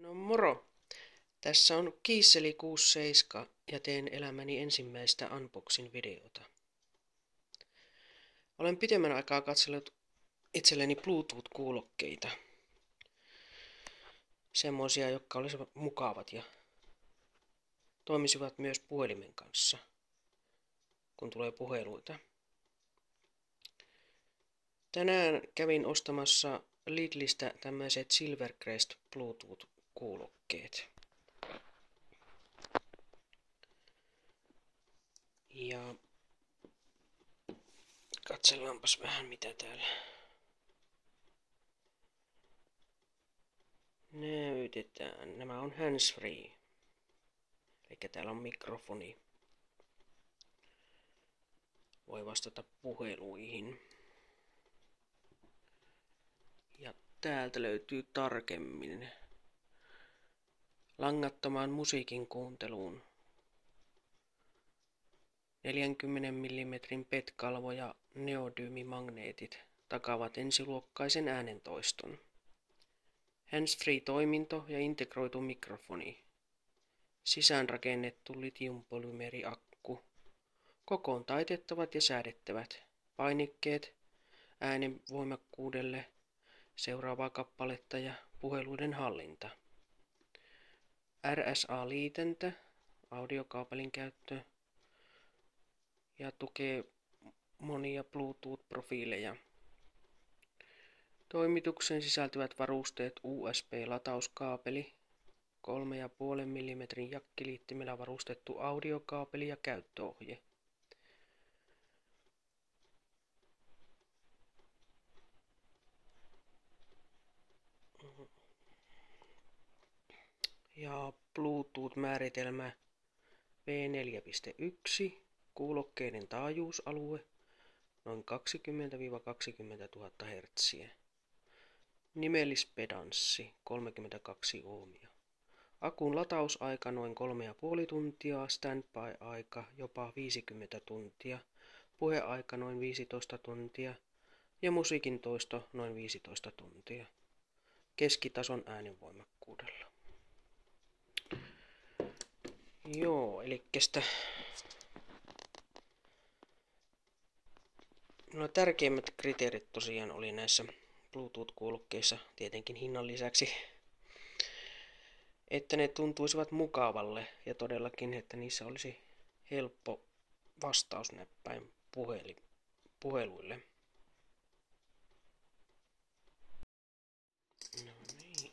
No moro! Tässä on Kiisseli 67 ja teen elämäni ensimmäistä unboxing-videota. Olen pitemmän aikaa katsellut itselleni Bluetooth-kuulokkeita. Semmoisia, jotka olisivat mukavat ja toimisivat myös puhelimen kanssa, kun tulee puheluita. Tänään kävin ostamassa Lidlistä tämmöiset Silvercrest Bluetooth-kuulokkeet. Ja katsellaanpas vähän mitä täällä näytetään. Nämä on handsfree. Eli täällä on mikrofoni. Voi vastata puheluihin. Ja täältä löytyy tarkemmin langattomaan musiikin kuunteluun 40 mm PET-kalvo ja neodyymimagneetit takaavat ensiluokkaisen äänentoiston. Handsfree-toiminto ja integroitu mikrofoni. Sisäänrakennettu litiumpolymeeriakku. Kokoon taitettavat ja säädettävät painikkeet äänen voimakkuudelle, seuraavaa kappaletta ja puheluiden hallinta. RSA-liitäntä, audiokaapelin käyttö ja tukee monia Bluetooth-profiileja. Toimitukseen sisältyvät varusteet USB-latauskaapeli, 3,5 mm jakkiliittimellä varustettu audiokaapeli ja käyttöohje. Ja Bluetooth-määritelmä V4.1, kuulokkeiden taajuusalue noin 20–20 000 Hz. Nimellispedanssi 32 ohmia. Akun latausaika noin 3,5 tuntia, standby-aika jopa 50 tuntia, puheaika noin 15 tuntia ja musiikin toisto noin 15 tuntia. Keskitason äänenvoimakkuudella. Joo, elikkestä no tärkeimmät kriteerit tosiaan oli näissä Bluetooth-kuulokkeissa tietenkin hinnan lisäksi, että ne tuntuisivat mukavalle ja todellakin, että niissä olisi helppo vastausnäppäin puheluille. No niin.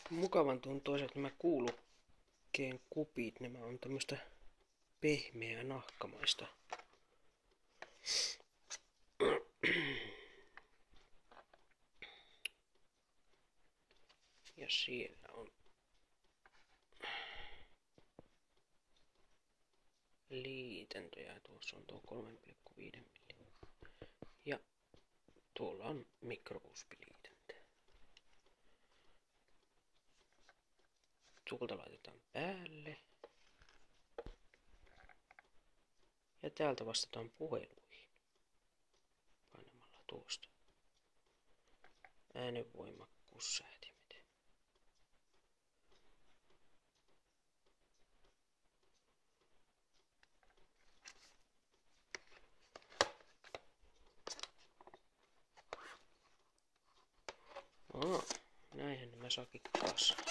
Mukavan tuntuiset nämä kuulokkeen kupit, nämä on tämmöistä pehmeää nahkamaista. Ja siellä on liitäntöjä, tuossa on tuo 3,5 mm. Ja tuolla on micro-USB-liitäntä. Tuolta laitetaan päälle. Ja täältä vastataan puheluihin. Painamalla tuosta. Äänenvoimakkuussäätimet. Näinhän nämä saakin kasvaa.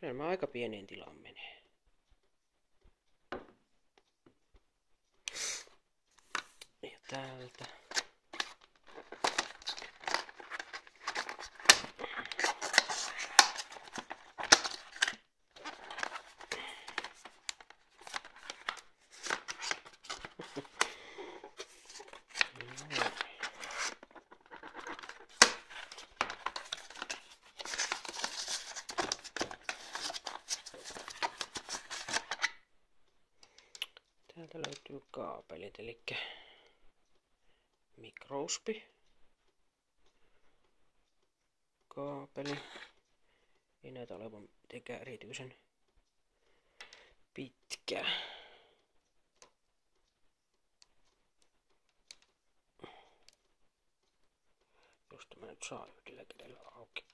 Kyllä nämä aika pieneen tilaan menee. Ja täältä. Täältä löytyy kaapelit, eli mikrospi, kaapeli, ei näytä olevan mitenkään erityisen pitkä. Jos tämä nyt saa yhdellä kädellä auki.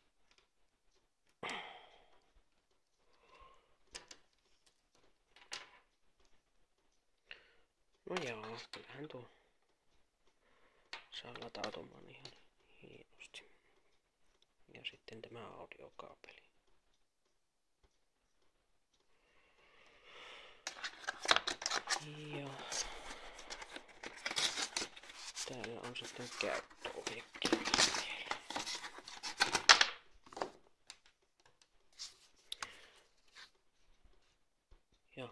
No jaa, kyllähän tuo saa latautumaan ihan hienosti. Ja sitten tämä audiokaapeli. Ja täällä on sitten käyttöohjekirja. Ja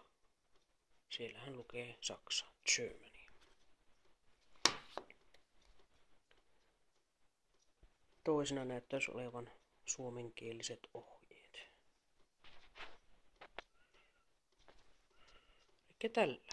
siellähän lukee Saksa, Germany. Toisena näyttäisi olevan suomenkieliset ohjeet. Eli tällä